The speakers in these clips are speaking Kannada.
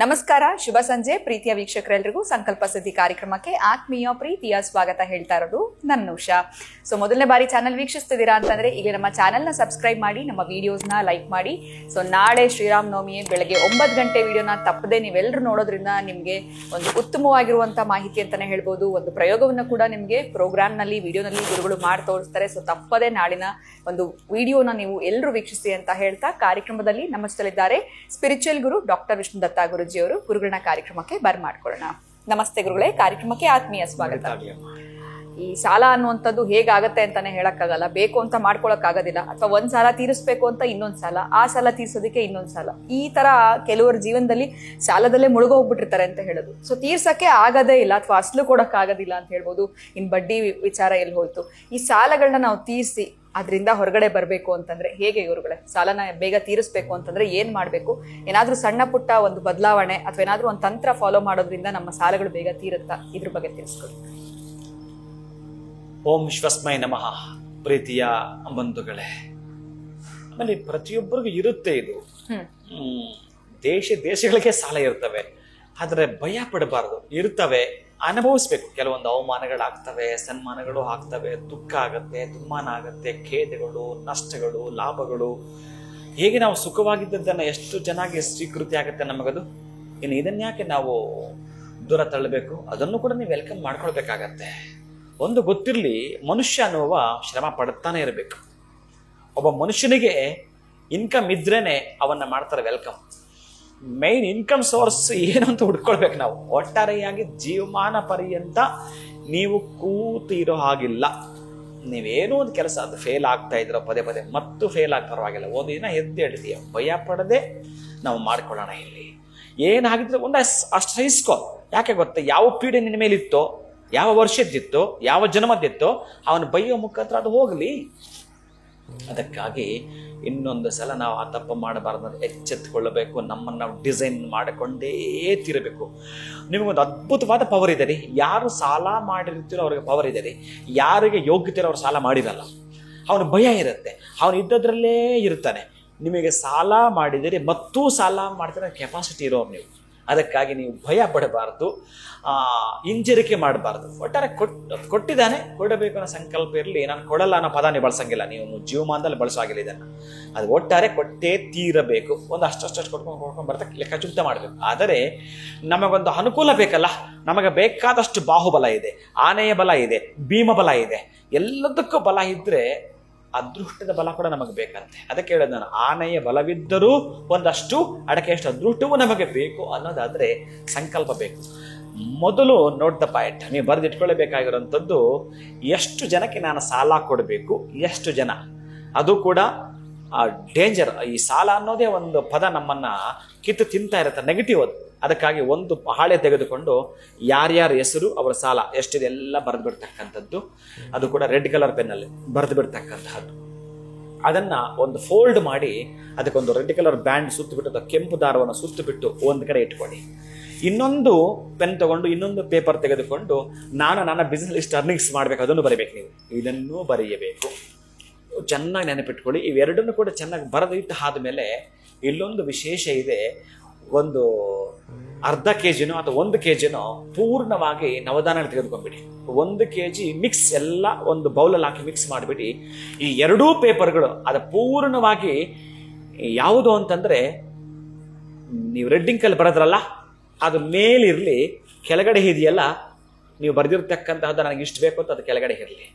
ನಮಸ್ಕಾರ, ಶುಭ ಸಂಜೆ ಪ್ರೀತಿಯ ವೀಕ್ಷಕರೆಲ್ಲರಿಗೂ ಸಂಕಲ್ಪ ಸಿದ್ಧಿ ಕಾರ್ಯಕ್ರಮಕ್ಕೆ ಆತ್ಮೀಯ ಪ್ರೀತಿಯ ಸ್ವಾಗತ ಹೇಳ್ತಾ ಇರೋದು ನನ್ನ ಉಷಾ. ಸೊ ಮೊದಲನೇ ಬಾರಿ ಚಾನಲ್ ವೀಕ್ಷಿಸ್ತಿದ್ದೀರಾ ಅಂತಂದ್ರೆ ಈಗ ನಮ್ಮ ಚಾನಲ್ನ ಸಬ್ಸ್ಕ್ರೈಬ್ ಮಾಡಿ, ನಮ್ಮ ವಿಡಿಯೋಸ್ನ ಲೈಕ್ ಮಾಡಿ. ಸೊ ನಾಳೆ ಶ್ರೀರಾಮ್ ನವಮಿ ಬೆಳಗ್ಗೆ 9 ಗಂಟೆ ವಿಡಿಯೋನ ತಪ್ಪದೆ ನೀವೆಲ್ಲರೂ ನೋಡೋದ್ರಿಂದ ನಿಮಗೆ ಒಂದು ಉತ್ತಮವಾಗಿರುವಂಥ ಮಾಹಿತಿ ಅಂತಾನೆ ಹೇಳ್ಬೋದು. ಒಂದು ಪ್ರಯೋಗವನ್ನು ಕೂಡ ನಿಮಗೆ ಪ್ರೋಗ್ರಾಮ್ನಲ್ಲಿ ವಿಡಿಯೋನಲ್ಲಿ ಗುರುಗಳು ಮಾಡಿ ತೋರಿಸ್ತಾರೆ. ಸೊ ತಪ್ಪದೆ ನಾಳಿನ ಒಂದು ವಿಡಿಯೋನ ನೀವು ಎಲ್ಲರೂ ವೀಕ್ಷಿಸಿ ಅಂತ ಹೇಳ್ತಾ ಕಾರ್ಯಕ್ರಮದಲ್ಲಿ ನಮ್ಮ ಜೊತೆಲಿದ್ದಾರೆ ಸ್ಪಿರಿಚುವಲ್ ಗುರು ಡಾಕ್ಟರ್ ವಿಷ್ಣುದತ್ತ ಗುರುಜಿಯವರು. ಗುರುಗಳನ್ನ ಕಾರ್ಯಕ್ರಮಕ್ಕೆ ಬರ್ಮಾಡ್ಕೊಳ್ಳೋಣ. ನಮಸ್ತೆ ಗುರುಗಳೇ, ಕಾರ್ಯಕ್ರಮಕ್ಕೆ ಆತ್ಮೀಯ ಸ್ವಾಗತ. ಈ ಸಾಲ ಅನ್ನುವಂಥದ್ದು ಹೇಗಾಗತ್ತೆ ಅಂತಾನೆ ಹೇಳಕ್ಕಾಗಲ್ಲ. ಬೇಕು ಅಂತ ಮಾಡ್ಕೊಳಕ್ ಆಗೋದಿಲ್ಲ, ಅಥವಾ ಒಂದ್ ಸಾಲ ತೀರಿಸ್ಬೇಕು ಅಂತ ಇನ್ನೊಂದ್ ಸಾಲ, ಆ ಸಾಲ ತೀರ್ಸೋದಕ್ಕೆ ಇನ್ನೊಂದ್ ಸಾಲ, ಈ ತರ ಕೆಲವರ ಜೀವನದಲ್ಲಿ ಸಾಲದಲ್ಲೇ ಮುಳುಗೋಗ್ಬಿಟ್ಟಿರ್ತಾರೆ ಅಂತ ಹೇಳೋದು. ಸೊ ತೀರ್ಸಕ್ಕೆ ಆಗದೇ ಇಲ್ಲ ಅಥವಾ ಅಸಲು ಕೊಡಕ್ ಆಗೋದಿಲ್ಲ ಅಂತ ಹೇಳ್ಬೋದು. ಇನ್ ಬಡ್ಡಿ ವಿಚಾರ ಎಲ್ಲಿ ಹೋಯ್ತು? ಈ ಸಾಲಗಳನ್ನ ನಾವು ತೀರಿಸಿ ಅದರಿಂದ ಹೊರಗಡೆ ಬರಬೇಕು ಅಂತಂದ್ರೆ ಹೇಗೆ ಗುರುಗಳೇ? ಸಾಲನ ಬೇಗ ತೀರಿಸ್ಬೇಕು ಅಂತಂದ್ರೆ ಏನ್ ಮಾಡ್ಬೇಕು? ಏನಾದ್ರೂ ಸಣ್ಣ ಪುಟ್ಟ ಒಂದು ಬದಲಾವಣೆ ಅಥವಾ ಏನಾದ್ರೂ ಒಂದು ತಂತ್ರ ಫಾಲೋ ಮಾಡೋದ್ರಿಂದ ನಮ್ಮ ಸಾಲಗಳು ಬೇಗ ತೀರುತ್ತಾ? ಇದ್ರ ಬಗ್ಗೆ ತಿಳಿಸ್ಕೊಡಿ. ಓಂ ಶ್ವಸ್ಮೈ ನಮಃ. ಪ್ರೀತಿಯ ಬಂಧುಗಳೇ, ಆಮೇಲೆ ಪ್ರತಿಯೊಬ್ಬರಿಗೂ ಇರುತ್ತೆ ಇದು. ದೇಶಗಳಿಗೆ ಸಾಲ ಇರ್ತವೆ, ಆದ್ರೆ ಭಯ ಪಡಬಾರ್ದು. ಇರ್ತವೆ, ಅನುಭವಿಸ್ಬೇಕು. ಕೆಲವೊಂದು ಅವಮಾನಗಳಾಗ್ತವೆ, ಸನ್ಮಾನಗಳು ಆಗ್ತವೆ, ದುಃಖ ಆಗತ್ತೆ, ದುಮ್ಮಾನ ಆಗತ್ತೆ, ಖೇದಗಳು, ನಷ್ಟಗಳು, ಲಾಭಗಳು. ಹೇಗೆ ನಾವು ಸುಖವಾಗಿದ್ದದ್ದನ್ನು ಎಷ್ಟು ಚೆನ್ನಾಗಿ ಸ್ವೀಕೃತಿ ಆಗುತ್ತೆ ನಮಗದು. ಇನ್ನು ಇದನ್ಯಾಕೆ ನಾವು ದೂರ ತಳ್ಳಬೇಕು? ಅದನ್ನು ಕೂಡ ನೀವು ವೆಲ್ಕಮ್ ಮಾಡ್ಕೊಳ್ಬೇಕಾಗತ್ತೆ. ಒಂದು ಗೊತ್ತಿರಲಿ, ಮನುಷ್ಯ ಅನ್ನುವ ಶ್ರಮ ಪಡ್ತಾನೆ ಇರಬೇಕು. ಒಬ್ಬ ಮನುಷ್ಯನಿಗೆ ಇನ್ಕಮ್ ಇದ್ರೇನೆ ಅವನ್ನ ಮಾಡ್ತಾರೆ ವೆಲ್ಕಮ್. ಮೈನ್ ಇನ್ಕಮ್ ಸೋರ್ಸ್ ಏನು ಅಂತ ಹುಡ್ಕೊಳ್ಬೇಕು ನಾವು. ಒಟ್ಟಾರೆಯಾಗಿ ಜೀವಮಾನ ಪರ್ಯಂತ ನೀವು ಕೂತಿರೋ ಹಾಗಿಲ್ಲ. ನೀವೇನೋ ಒಂದು ಕೆಲಸ ಅದು ಫೇಲ್ ಆಗ್ತಾ ಇದ್ರೋ ಪದೇ ಪದೇ ಮತ್ತು ಫೇಲ್ ಆಗಿ ಪರವಾಗಿಲ್ಲ, ಒಂದು ದಿನ ಎದ್ದೇಳ್ತೀಯ. ಭಯ ಪಡದೆ ನಾವು ಮಾಡ್ಕೊಳ್ಳೋಣ. ಇಲ್ಲಿ ಏನಾಗಿದ್ರೆ ಒಂದು ಅಷ್ಟು ಸಹಿಸ್ಕೊ. ಯಾಕೆ ಗೊತ್ತಾ? ಯಾವ ಪೀಡೆ ನಿನ್ನ ಮೇಲಿತ್ತೋ, ಯಾವ ವರ್ಷದ್ದಿತ್ತೋ, ಯಾವ ಜನ್ಮದ್ದಿತ್ತೋ, ಅವನು ಬೈಯೋ ಮುಖಾಂತರ ಅದು ಹೋಗಲಿ. ಅದಕ್ಕಾಗಿ ಇನ್ನೊಂದು ಸಲ ನಾವು ಆ ತಪ್ಪು ಮಾಡಬಾರ್ದು, ಎಚ್ಚೆತ್ತುಕೊಳ್ಳಬೇಕು. ನಮ್ಮನ್ನು ನಾವು ಡಿಸೈನ್ ಮಾಡಿಕೊಂಡೇ ತೀರಬೇಕು. ನಿಮಗೊಂದು ಅದ್ಭುತವಾದ ಪವರ್ ಇದೆ ರೀ. ಯಾರು ಸಾಲ ಮಾಡಿರ್ತೀರೋ ಅವ್ರಿಗೆ ಪವರ್ ಇದೆ ರೀ. ಯಾರಿಗೆ ಯೋಗ್ಯತೆ ಅವ್ರು ಸಾಲ ಮಾಡಿರಲ್ಲ, ಅವನು ಭಯ ಇರುತ್ತೆ, ಅವನು ಇದ್ದದ್ರಲ್ಲೇ ಇರ್ತಾನೆ. ನಿಮಗೆ ಸಾಲ ಮಾಡಿದರೆ ಮತ್ತೂ ಸಾಲ ಮಾಡ್ತಾರೆ ಕೆಪಾಸಿಟಿ ಇರೋರು ನೀವು. ಅದಕ್ಕಾಗಿ ನೀವು ಭಯ ಪಡಬಾರ್ದು, ಹಿಂಜರಿಕೆ ಮಾಡಬಾರ್ದು. ಒಟ್ಟಾರೆ ಕೊಟ್ಟಿದ್ದಾನೆ, ಕೊಡಬೇಕು ಅನ್ನೋ ಸಂಕಲ್ಪ ಇರಲಿ. ನಾನು ಕೊಡಲ್ಲ ಅನ್ನೋ ಪದ ನೀವು ಬಳಸಂಗಿಲ್ಲ, ನೀವು ಜೀವಮಾನದಲ್ಲಿ ಬಳಸೋಗಿಲ್ಲ ಇದನ್ನು. ಅದು ಒಟ್ಟಾರೆ ಕೊಟ್ಟೇ ತೀರಬೇಕು. ಒಂದು ಅಷ್ಟು ಕೊಡ್ಕೊಂಡು ಬರ್ತಾ ಲೆಕ್ಕಾಚುಕ್ತ ಮಾಡಬೇಕು. ಆದರೆ ನಮಗೊಂದು ಅನುಕೂಲ ಬೇಕಲ್ಲ. ನಮಗೆ ಬೇಕಾದಷ್ಟು ಬಾಹುಬಲ ಇದೆ, ಆನೆಯ ಬಲ ಇದೆ, ಭೀಮ ಬಲ ಇದೆ. ಎಲ್ಲದಕ್ಕೂ ಬಲ ಇದ್ದರೆ ಅದೃಷ್ಟದ ಬಲ ಕೂಡ ನಮಗೆ ಬೇಕಂತೆ. ಅದಕ್ಕೆ ಹೇಳೋದು ನಾನು, ಆನೆಯ ಬಲವಿದ್ದರೂ ಒಂದಷ್ಟು ಅಡಕೆಯಷ್ಟು ಅದೃಷ್ಟವೂ ನಮಗೆ ಬೇಕು ಅನ್ನೋದಾದ್ರೆ ಸಂಕಲ್ಪ ಬೇಕು. ಮೊದಲು ನೋಟ್ ದ ಪಾಯಿಂಟ್, ನೀವು ಬರೆದಿಟ್ಕೊಳ್ಳಬೇಕಾಗಿರೋಂಥದ್ದು, ಎಷ್ಟು ಜನಕ್ಕೆ ನಾನು ಸಾಲ ಕೊಡಬೇಕು, ಎಷ್ಟು ಜನ. ಅದು ಕೂಡ ಡೇಂಜರ್. ಈ ಸಾಲ ಅನ್ನೋದೇ ಒಂದು ಪದ ನಮ್ಮನ್ನ ಕಿತ್ತು ತಿಂತಾ ಇರುತ್ತೆ, ನೆಗೆಟಿವ್ ಅದು. ಅದಕ್ಕಾಗಿ ಒಂದು ಹಾಳೆ ತೆಗೆದುಕೊಂಡು ಯಾರ್ಯಾರ ಹೆಸರು, ಅವರ ಸಾಲ ಎಷ್ಟಿದೆ ಎಲ್ಲ ಬರೆದು ಬಿಡ್ತಕ್ಕಂಥದ್ದು. ಅದು ಕೂಡ ರೆಡ್ ಕಲರ್ ಪೆನ್ನಲ್ಲಿ ಬರೆದು ಬಿಡ್ತಕ್ಕಂತಹದ್ದು. ಅದನ್ನ ಒಂದು ಫೋಲ್ಡ್ ಮಾಡಿ ಅದಕ್ಕೊಂದು ರೆಡ್ ಕಲರ್ ಬ್ಯಾಂಡ್ ಸುತ್ತಬಿಟ್ಟು, ಅಥವಾ ಕೆಂಪು ದಾರವನ್ನು ಸುತ್ತಬಿಟ್ಟು ಒಂದು ಕಡೆ ಇಟ್ಕೊಳ್ಳಿ. ಇನ್ನೊಂದು ಪೆನ್ ತಗೊಂಡು ಇನ್ನೊಂದು ಪೇಪರ್ ತೆಗೆದುಕೊಂಡು ನಾನು ನನ್ನ ಬಿಸ್ನೆಸ್ ಲಿಸ್ಟ್ ಅರ್ನಿಂಗ್ಸ್ ಮಾಡಬೇಕು, ಅದನ್ನು ಬರೀಬೇಕು. ನೀವು ಇದನ್ನೂ ಬರೆಯಬೇಕು. ಚೆನ್ನಾಗಿ ನೆನಪಿಟ್ಕೊಳ್ಳಿ. ಇವೆರಡನ್ನು ಕೂಡ ಚೆನ್ನಾಗಿ ಬರೆದಿಟ್ಟು ಆದಮೇಲೆ ಇಲ್ಲೊಂದು ವಿಶೇಷ ಇದೆ. ಒಂದು ಅರ್ಧ ಕೆಜಿನೋ ಅಥವಾ 1 ಕೆಜಿನೋ ಪೂರ್ಣವಾಗಿ ನವಧಾನ್ಯಗಳು ತೆಗೆದುಕೊಂಡ್ಬಿಡಿ. 1 ಕೆಜಿ ಮಿಕ್ಸ್ ಎಲ್ಲ ಒಂದು ಬೌಲಲ್ಲಿ ಹಾಕಿ ಮಿಕ್ಸ್ ಮಾಡಿಬಿಡಿ. ಈ ಎರಡೂ ಪೇಪರ್ಗಳು ಅದು ಪೂರ್ಣವಾಗಿ ಯಾವುದು ಅಂತಂದ್ರೆ, ನೀವು ರೆಡ್ಡಿಂಕಲ್ಲಿ ಬರೋದ್ರಲ್ಲ ಅದು ಮೇಲಿರಲಿ, ಕೆಳಗಡೆ ಇದೆಯಲ್ಲ ನೀವು ಬರೆದಿರ್ತಕ್ಕಂತಹದ್ದು ನನಗೆ ಇಷ್ಟು ಬೇಕು ಅಂತ ಅದು ಕೆಳಗಡೆ ಇರಲಿ.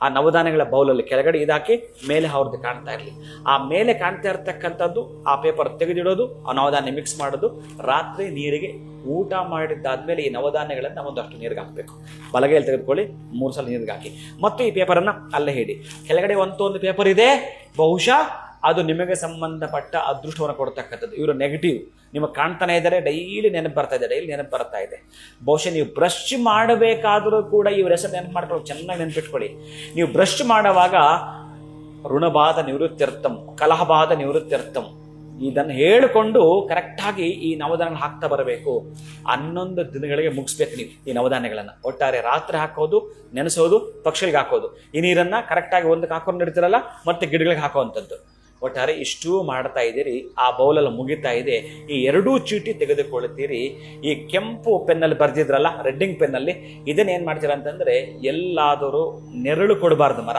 ಆ ನವಧಾನ್ಯಗಳ ಬೌಲಲ್ಲಿ ಕೆಳಗಡೆ ಇದಾಕಿ ಮೇಲೆ ಅವ್ರದ್ದು ಕಾಣ್ತಾ ಇರಲಿ. ಆ ಮೇಲೆ ಕಾಣ್ತಾ ಇರ್ತಕ್ಕಂಥದ್ದು ಆ ಪೇಪರ್ ತೆಗೆದಿಡೋದು, ಆ ನವಧಾನ್ಯ ಮಿಕ್ಸ್ ಮಾಡೋದು. ರಾತ್ರಿ ನೀರಿಗೆ ಊಟ ಮಾಡಿದ್ದಾದ್ಮೇಲೆ ಈ ನವಧಾನ್ಯಗಳನ್ನು ಒಂದಷ್ಟು ನೀರಿಗೆ ಹಾಕಬೇಕು. ಬಲಗೈಯಲ್ಲಿ ತೆಗೆದುಕೊಳ್ಳಿ, 3 ಸಲ ನೀರಿಗೆ ಹಾಕಿ, ಮತ್ತು ಈ ಪೇಪರನ್ನು ಅಲ್ಲೇ ಹಿಡಿ. ಕೆಳಗಡೆ ಒಂದು ಪೇಪರ್ ಇದೆ, ಬಹುಶಃ ಅದು ನಿಮಗೆ ಸಂಬಂಧಪಟ್ಟ ಅದೃಷ್ಟವನ್ನು ಕೊಡ್ತಕ್ಕಂಥದ್ದು. ಇವರು ನೆಗೆಟಿವ್ ನಿಮಗೆ ಕಾಣ್ತಾನೆ ಇದ್ದಾರೆ, ಡೈಲಿ ನೆನಪು ಬರ್ತಾ ಇದೆ. ಬಹುಶಃ ನೀವು ಬ್ರಷ್ ಮಾಡಬೇಕಾದರೂ ಕೂಡ ಇವ್ರ ಹೆಸರು ನೆನಪು ಮಾಡ್ಕೊಳ್ಳಿ, ಚೆನ್ನಾಗಿ ನೆನಪಿಟ್ಕೊಳ್ಳಿ. ನೀವು ಬ್ರಷ್ ಮಾಡುವಾಗ ಋಣಬಾಧ ನಿವೃತ್ತಿರ್ಥಂ, ಕಲಹಬಾಧ ನಿವೃತ್ತಿರ್ಥಂ, ಇದನ್ನು ಹೇಳಿಕೊಂಡು ಕರೆಕ್ಟಾಗಿ ಈ ನವಧಾನ್ಯಗಳು ಹಾಕ್ತಾ ಬರಬೇಕು. 11 ದಿನಗಳಿಗೆ ಮುಗಿಸ್ಬೇಕು ನೀವು ಈ ನವಧಾನ್ಯಗಳನ್ನು. ಒಟ್ಟಾರೆ ರಾತ್ರಿ ಹಾಕೋದು, ನೆನೆಸೋದು, ಪಕ್ಷಿಗಳಿಗೆ ಹಾಕೋದು, ಈ ನೀರನ್ನು ಕರೆಕ್ಟಾಗಿ ಒಂದಕ್ಕೆ ಹಾಕೊಂಡು ಇಡ್ತೀರಲ್ಲ ಮತ್ತೆ ಗಿಡಗಳಿಗೆ ಹಾಕುವಂಥದ್ದು. ಒಟ್ಟಾರೆ ಇಷ್ಟೂ ಮಾಡ್ತಾ ಇದ್ದೀರಿ. ಆ ಬೌಲಲ್ಲಿ ಮುಗಿತಾ ಇದೆ. ಈ 2 ಚೀಟಿ ತೆಗೆದುಕೊಳ್ತೀರಿ. ಈ ಕೆಂಪು ಪೆನ್ನಲ್ಲಿ ಬರ್ದಿದ್ರಲ್ಲ, ರೆಡ್ಡಿಂಗ್ ಪೆನ್ನಲ್ಲಿ, ಇದನ್ನ ಏನ್ ಮಾಡ್ತೀರಾ ಅಂತಂದ್ರೆ, ಎಲ್ಲಾದರೂ ನೆರಳು ಕೊಡಬಾರ್ದು ಮರ.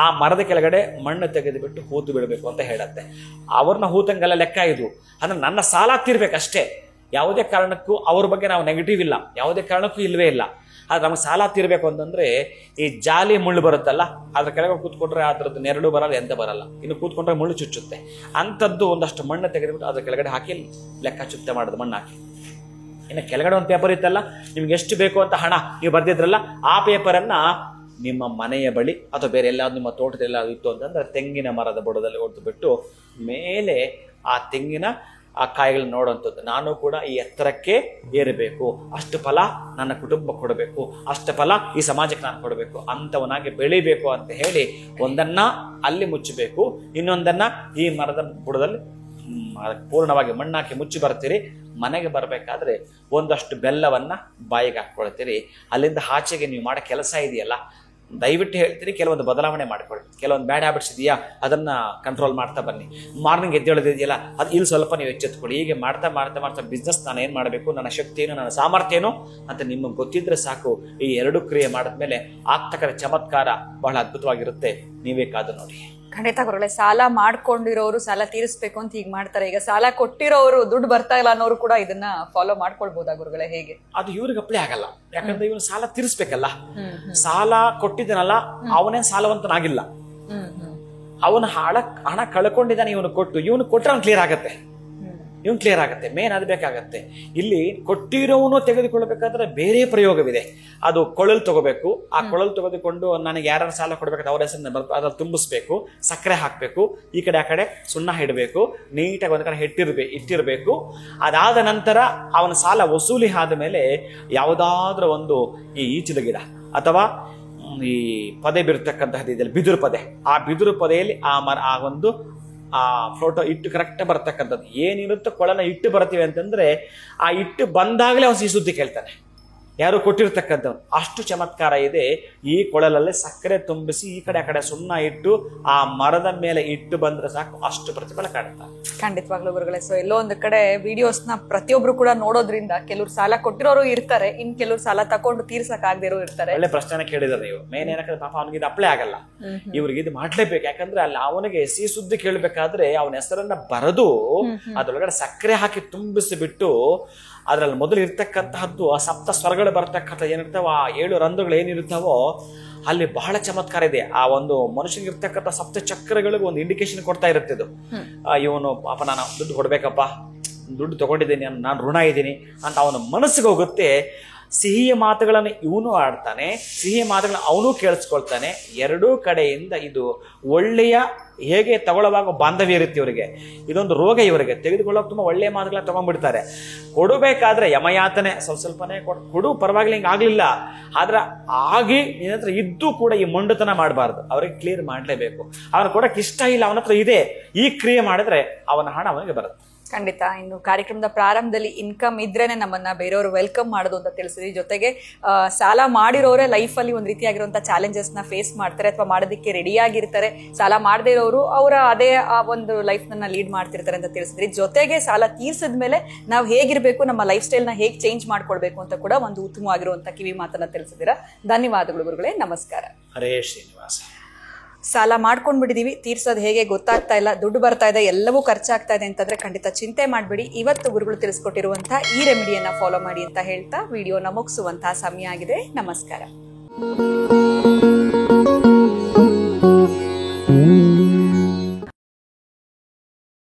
ಆ ಮರದ ಕೆಳಗಡೆ ಮಣ್ಣು ತೆಗೆದುಬಿಟ್ಟು ಹೂತು ಬಿಡಬೇಕು ಅಂತ ಹೇಳತ್ತೆ. ಅವ್ರನ್ನ ಹೂತಂಗೆಲ್ಲ ಲೆಕ್ಕ ಇದು. ಅಂದ್ರೆ ನನ್ನ ಸಾಲ ತೀರ್ಬೇಕಷ್ಟೇ. ಯಾವುದೇ ಕಾರಣಕ್ಕೂ ಅವ್ರ ಬಗ್ಗೆ ನಾವು ನೆಗೆಟಿವ್ ಇಲ್ಲ, ಯಾವುದೇ ಕಾರಣಕ್ಕೂ ಇಲ್ವೇ ಇಲ್ಲ. ಆದ್ರೆ ನಮ್ಗೆ ಸಾಲ ತೀರ್ಬೇಕು ಅಂತಂದ್ರೆ ಈ ಜಾಲಿ ಮುಳ್ಳು ಬರುತ್ತಲ್ಲ, ಅದ್ರ ಕೆಳಗೆ ಕೂತ್ಕೊಂಡ್ರೆ ಅದ್ರದ್ದು ನೆರಳು ಬರಲ್ಲ, ಎಂತ ಬರಲ್ಲ. ಇನ್ನು ಕೂತ್ಕೊಂಡ್ರೆ ಮುಳ್ಳು ಚುಚ್ಚುತ್ತೆ. ಅಂಥದ್ದು ಒಂದಷ್ಟು ಮಣ್ಣು ತೆಗೆದುಬಿಟ್ಟು ಅದ್ರ ಕೆಳಗಡೆ ಹಾಕಿ ಲೆಕ್ಕ ಚುತ್ತೆ ಮಾಡೋದು, ಮಣ್ಣು ಹಾಕಿ. ಇನ್ನು ಕೆಳಗಡೆ ಒಂದು ಪೇಪರ್ ಇತ್ತಲ್ಲ, ನಿಮ್ಗೆ ಎಷ್ಟು ಬೇಕು ಅಂತ ಹಣ ನೀವು ಬರ್ದಿದ್ರಲ್ಲ, ಆ ಪೇಪರನ್ನ ನಿಮ್ಮ ಮನೆಯ ಬಳಿ ಅಥವಾ ಬೇರೆ ಎಲ್ಲಾದ್ರೂ ನಿಮ್ಮ ತೋಟದೆಲ್ಲಾದ್ರೂ ಇತ್ತು ಅಂತಂದ್ರೆ ತೆಂಗಿನ ಮರದ ಬುಡದಲ್ಲಿ ಹೊಡೆದು ಬಿಟ್ಟು ಮೇಲೆ ಆ ತೆಂಗಿನ ಆ ಕಾಯಿಗಳನ್ನ ನೋಡುವಂಥದ್ದು. ನಾನು ಕೂಡ ಈ ಎತ್ತರಕ್ಕೆ ಏರಬೇಕು, ಅಷ್ಟು ಫಲ ನನ್ನ ಕುಟುಂಬ ಕೊಡಬೇಕು, ಅಷ್ಟು ಫಲ ಈ ಸಮಾಜಕ್ಕೆ ನಾನು ಕೊಡಬೇಕು, ಅಂಥವನಾಗಿ ಬೆಳಿಬೇಕು ಅಂತ ಹೇಳಿ ಒಂದನ್ನ ಅಲ್ಲಿ ಮುಚ್ಚಬೇಕು, ಇನ್ನೊಂದನ್ನ ಈ ಮರದ ಬುಡದಲ್ಲಿ ಪೂರ್ಣವಾಗಿ ಮಣ್ಣಾಕಿ ಮುಚ್ಚಿ ಬರ್ತೀರಿ. ಮನೆಗೆ ಬರಬೇಕಾದ್ರೆ ಒಂದಷ್ಟು ಬೆಲ್ಲವನ್ನ ಬಾಯಿಗೆ ಹಾಕ್ಕೊಳ್ತೀರಿ. ಅಲ್ಲಿಂದ ಆಚೆಗೆ ನೀವು ಮಾಡೋ ಕೆಲಸ ಇದೆಯಲ್ಲ, ದಯವಿಟ್ಟು ಹೇಳ್ತೀರಿ, ಕೆಲವೊಂದು ಬದಲಾವಣೆ ಮಾಡ್ಕೊಳ್ಳಿ. ಕೆಲವೊಂದು ಬ್ಯಾಡ್ ಹ್ಯಾಬಿಟ್ಸ್ ಇದೆಯಾ, ಅದನ್ನ ಕಂಟ್ರೋಲ್ ಮಾಡ್ತಾ ಬನ್ನಿ. ಮಾರ್ನಿಂಗ್ ಎದ್ದೇಳೋದಿದೆಯಲ್ಲ, ಅದು ಇಲ್ಲಿ ಸ್ವಲ್ಪ ನೀವು ಎಚ್ಚೆತ್ಕೊಳ್ಳಿ. ಹೀಗೆ ಮಾಡ್ತಾ ಮಾಡ್ತಾ ಮಾಡ್ತಾ ಬಿಸ್ನೆಸ್ ನಾನು ಏನು ಮಾಡಬೇಕು, ನನ್ನ ಶಕ್ತಿ ಏನು, ನನ್ನ ಸಾಮರ್ಥ್ಯ ಏನು ಅಂತ ನಿಮಗೆ ಗೊತ್ತಿದ್ರೆ ಸಾಕು. ಈ 2 ಕ್ರಿಯೆ ಮಾಡಿದ್ಮೇಲೆ ಆಗ್ತಕ್ಕಂಥ ಚಮತ್ಕಾರ ಬಹಳ ಅದ್ಭುತವಾಗಿರುತ್ತೆ. ನೀವೇ ಕಾದು ನೋಡಿ. ಖಂಡಿತ ಗುರುಗಳೇ, ಸಾಲ ಮಾಡ್ಕೊಂಡಿರೋರು ಸಾಲ ತೀರಿಸ್ಬೇಕು ಅಂತ ಈಗ ಮಾಡ್ತಾರೆ. ಈಗ ಸಾಲ ಕೊಟ್ಟಿರೋರು ದುಡ್ಡು ಬರ್ತಾ ಇಲ್ಲ ಅನ್ನೋರು ಕೂಡ ಇದನ್ನ ಫಾಲೋ ಮಾಡ್ಕೊಳ್ಬಹುದಾ ಗುರುಗಳೇ, ಹೇಗೆ? ಅದು ಇವ್ರಿಗೆ ಅಪ್ಲೈ ಆಗಲ್ಲ. ಯಾಕಂದ್ರೆ ಇವನು ಸಾಲ ತೀರಿಸ್ಬೇಕಲ್ಲ. ಸಾಲ ಕೊಟ್ಟಿದ್ದಾನಲ್ಲ, ಅವನೇನ್ ಸಾಲವಂತನಾಗಿಲ್ಲ. ಅವನು ಹಣ ಕಳ್ಕೊಂಡಿದ್ದಾನೆ, ಇವನು ಕೊಟ್ಟು ಇವನು ಕೊಟ್ಟರೆ ಅವ್ನು ಕ್ಲಿಯರ್ ಆಗತ್ತೆ. ಇವನು ಕ್ಲಿಯರ್ ಆಗುತ್ತೆ. ಮೇನ್ ಅದು ಬೇಕಾಗತ್ತೆ. ಇಲ್ಲಿ ಕೊಟ್ಟಿರೋನು ತೆಗೆದುಕೊಳ್ಬೇಕಾದ್ರೆ ಬೇರೆ ಪ್ರಯೋಗವಿದೆ. ಅದು ಕೊಳಲು ತಗೋಬೇಕು. ಆ ಕೊಳಲು ತೆಗೆದುಕೊಂಡು ನನಗೆ ಯಾರು ಸಾಲ ಕೊಡ್ಬೇಕಾದ್ರೆ ಅವ್ರ ಹೆಸರನ್ನ ಅದ್ರಲ್ಲಿ ತುಂಬಿಸ್ಬೇಕು, ಸಕ್ಕರೆ ಹಾಕಬೇಕು, ಈ ಕಡೆ ಆ ಕಡೆ ಸುಣ್ಣ ಇಡಬೇಕು, ನೀಟಾಗಿ ಒಂದು ಕಡೆ ಇಟ್ಟಿರಬೇಕು. ಅದಾದ ನಂತರ ಅವನ ಸಾಲ ವಸೂಲಿ ಆದ ಮೇಲೆ ಯಾವುದಾದ್ರೂ ಒಂದು ಈ ಈಚಲ ಗಿಡ ಅಥವಾ ಈ ಪೊದೆ ಬಿರ್ತಕ್ಕಂತಹದ್ದು ಇದೆಯಲ್ಲ, ಬಿದಿರು ಪೊದೆ, ಆ ಬಿದಿರು ಪೊದೆಯಲ್ಲಿ ಆ ಫೋಟೋ ಇಟ್ಟು ಕರೆಕ್ಟ್ ಬರ್ತಕ್ಕಂಥದ್ದು ಏನಿರುತ್ತೋ ಕೊಳನ ಇಟ್ಟು ಬರ್ತೀವಿ ಅಂತಂದ್ರೆ, ಆ ಇಟ್ಟು ಬಂದಾಗಲೇ ಅವನು ಸಿಹಿ ಸುದ್ದಿ ಕೇಳ್ತಾನೆ, ಯಾರು ಕೊಟ್ಟಿರ್ತಕ್ಕಂಥವ್ನು. ಅಷ್ಟು ಚಮತ್ಕಾರ ಇದೆ. ಈ ಕೊಳಲಲ್ಲೇ ಸಕ್ಕರೆ ತುಂಬಿಸಿ ಈ ಕಡೆ ಆ ಕಡೆ ಸುಣ್ಣ ಇಟ್ಟು ಆ ಮರದ ಮೇಲೆ ಇಟ್ಟು ಬಂದ್ರೆ ಸಾಕು, ಅಷ್ಟು ಪ್ರತಿಫಲ ಕಾಣ್ತಾರೆ. ಖಂಡಿತವಾಗ್ಲೂ ಗುರುಗಳೇ. ಸೊ ಎಲ್ಲೋ ಒಂದು ಕಡೆ ವಿಡಿಯೋಸ್ನ ಪ್ರತಿಯೊಬ್ರು ಕೂಡ ನೋಡೋದ್ರಿಂದ ಕೆಲವ್ರು ಸಾಲ ಕೊಟ್ಟಿರೋರು ಇರ್ತಾರೆ, ಇನ್ ಕೆಲವ್ರು ಸಾಲ ತಕೊಂಡು ತೀರ್ಸಕ್ ಆಗದಿರೋ ಇರ್ತಾರೆ. ಒಳ್ಳೆ ಪ್ರಶ್ನೆ ಕೇಳಿದ್ರೆ ನೀವು. ಮೇನ್ ಏನಕ್ಕೆ ಪಾಪ ಅವನಿಗೆ ಇದು ಅಪ್ಲೈ ಆಗಲ್ಲ, ಇವ್ರಿಗೆ ಇದು ಮಾಡ್ಲೇಬೇಕು. ಯಾಕಂದ್ರೆ ಅಲ್ಲಿ ಅವನಿಗೆ ಸಿಹಿ ಸುದ್ದಿ ಕೇಳಬೇಕಾದ್ರೆ ಅವನ ಹೆಸರನ್ನ ಬರೆದು ಅದ್ರೊಳಗಡೆ ಸಕ್ಕರೆ ಹಾಕಿ ತುಂಬಿಸಿಬಿಟ್ಟು ಅದ್ರಲ್ಲಿ ಮೊದಲು ಇರ್ತಕ್ಕಂತಹದ್ದು ಆ ಸಪ್ತ ಸ್ವರಗಳು ಬರ್ತಕ್ಕಂಥ ಏನಿರ್ತಾವ, ಆ 7 ರಂಧ್ರಗಳು ಏನಿರ್ತಾವೋ ಅಲ್ಲಿ ಬಹಳ ಚಮತ್ಕಾರ ಇದೆ. ಆ ಒಂದು ಮನುಷ್ಯನಿಗೆ ಇರ್ತಕ್ಕಂಥ ಸಪ್ತ ಚಕ್ರಗಳಿಗೆ ಒಂದು ಇಂಡಿಕೇಶನ್ ಕೊಡ್ತಾ ಇರುತ್ತೆ ಇದು. ಇವನು ಪಾಪ ನಾನು ದುಡ್ಡು ಕೊಡ್ಬೇಕಪ್ಪ, ದುಡ್ಡು ತಗೊಂಡಿದ್ದೀನಿ, ನಾನು ಋಣ ಇದ್ದೀನಿ ಅಂತ ಅವನ ಮನಸ್ಸಿಗೆ ಹೋಗುತ್ತೆ. ಸಿಹಿಯ ಮಾತುಗಳನ್ನು ಇವನು ಆಡ್ತಾನೆ, ಸಿಹಿಯ ಮಾತುಗಳನ್ನು ಅವನು ಕೇಳಿಸ್ಕೊಳ್ತಾನೆ. 2 ಕಡೆಯಿಂದ ಇದು ಒಳ್ಳೆಯ ಹೇಗೆ ತಗೊಳ್ಳುವಾಗ ಬಾಂಧವ್ಯ ಇರುತ್ತೆ ಇವರಿಗೆ. ಇದೊಂದು ರೋಗ ಇವರಿಗೆ. ತೆಗೆದುಕೊಳ್ಳೋಕೆ ತುಂಬ ಒಳ್ಳೆಯ ಮಾತುಗಳನ್ನ ತಗೊಂಡ್ಬಿಡ್ತಾರೆ. ಕೊಡಬೇಕಾದ್ರೆ ಯಮಯಾತನೆ, ಸ್ವಲ್ಪನೇ ಕೊಡು, ಪರವಾಗಿಲ್ಲ, ಹಿಂಗೆ ಆಗಲಿಲ್ಲ, ಆದ್ರೆ ಆಗಿ ನಿನ್ನ ಹತ್ರ ಇದ್ದು ಕೂಡ ಈ ಮೊಂಡುತನ ಮಾಡಬಾರ್ದು. ಅವ್ರಿಗೆ ಕ್ಲಿಯರ್ ಮಾಡಲೇಬೇಕು. ಅವನು ಕೊಡೋಕೆ ಇಷ್ಟ ಇಲ್ಲ, ಅವನ ಹತ್ರ ಇದೆ, ಈ ಕ್ರಿಯೆ ಮಾಡಿದ್ರೆ ಅವನ ಹಣ ಅವನಿಗೆ ಬರುತ್ತೆ. ಖಂಡಿತ. ಇನ್ನು ಕಾರ್ಯಕ್ರಮದ ಪ್ರಾರಂಭದಲ್ಲಿ ಇನ್ಕಮ್ ಇದ್ರೇನೆ ನಮ್ಮನ್ನ ಬೇರೆಯವರು ವೆಲ್ಕಮ್ ಮಾಡೋದು ಅಂತ ತಿಳಿಸಿದ್ರಿ. ಜೊತೆಗೆ ಸಾಲ ಮಾಡಿರೋರೇ ಲೈಫಲ್ಲಿ ಒಂದು ರೀತಿಯಾಗಿರುವಂತಹ ಚಾಲೆಂಜಸ್ ನ ಫೇಸ್ ಮಾಡ್ತಾರೆ ಅಥವಾ ಮಾಡೋದಕ್ಕೆ ರೆಡಿ ಆಗಿರ್ತಾರೆ. ಸಾಲ ಮಾಡದೇ ಇರೋರು ಅವರ ಅದೇ ಆ ಒಂದು ಲೈಫ್ ನ ಲೀಡ್ ಮಾಡ್ತಿರ್ತಾರೆ ಅಂತ ತಿಳಿಸಿದ್ರಿ. ಜೊತೆಗೆ ಸಾಲ ತೀರ್ಸಿದ ಮೇಲೆ ನಾವು ಹೇಗಿರ್ಬೇಕು, ನಮ್ಮ ಲೈಫ್ ಸ್ಟೈಲ್ ನ ಹೇಗೆ ಚೇಂಜ್ ಮಾಡ್ಕೊಳ್ಬೇಕು ಅಂತ ಕೂಡ ಒಂದು ಉತ್ತಮವಾಗಿರುವಂತಹ ಕಿವಿ ಮಾತನ್ನ ತಿಳಿಸಿದ್ದೀರಾ. ಧನ್ಯವಾದಗಳು ಗುರುಗಳೇ, ನಮಸ್ಕಾರ. ಹರೇ ಶ್ರೀನಿವಾಸ. ಸಾಲ ಮಾಡ್ಕೊಂಡ್ಬಿಟ್ಟಿದೀವಿ, ತೀರ್ಸೋದು ಹೇಗೆ ಗೊತ್ತಾಗ್ತಾ ಇಲ್ಲ, ದುಡ್ಡು ಬರ್ತಾ ಇದೆ, ಎಲ್ಲವೂ ಖರ್ಚಾಗ್ತಾ ಇದೆ ಅಂತಂದ್ರೆ ಖಂಡಿತ ಚಿಂತೆ ಮಾಡಬೇಡಿ. ಇವತ್ತು ಗುರುಗಳು ತಿಳಿಸ್ಕೊಟ್ಟಿರುವಂತಹ ಈ ರೆಮಿಡಿಯನ್ನ ಫಾಲೋ ಮಾಡಿ ಅಂತ ಹೇಳ್ತಾ ವಿಡಿಯೋನ ಮುಗಿಸುವಂತಹ ಸಮಯ ಆಗಿದೆ. ನಮಸ್ಕಾರ.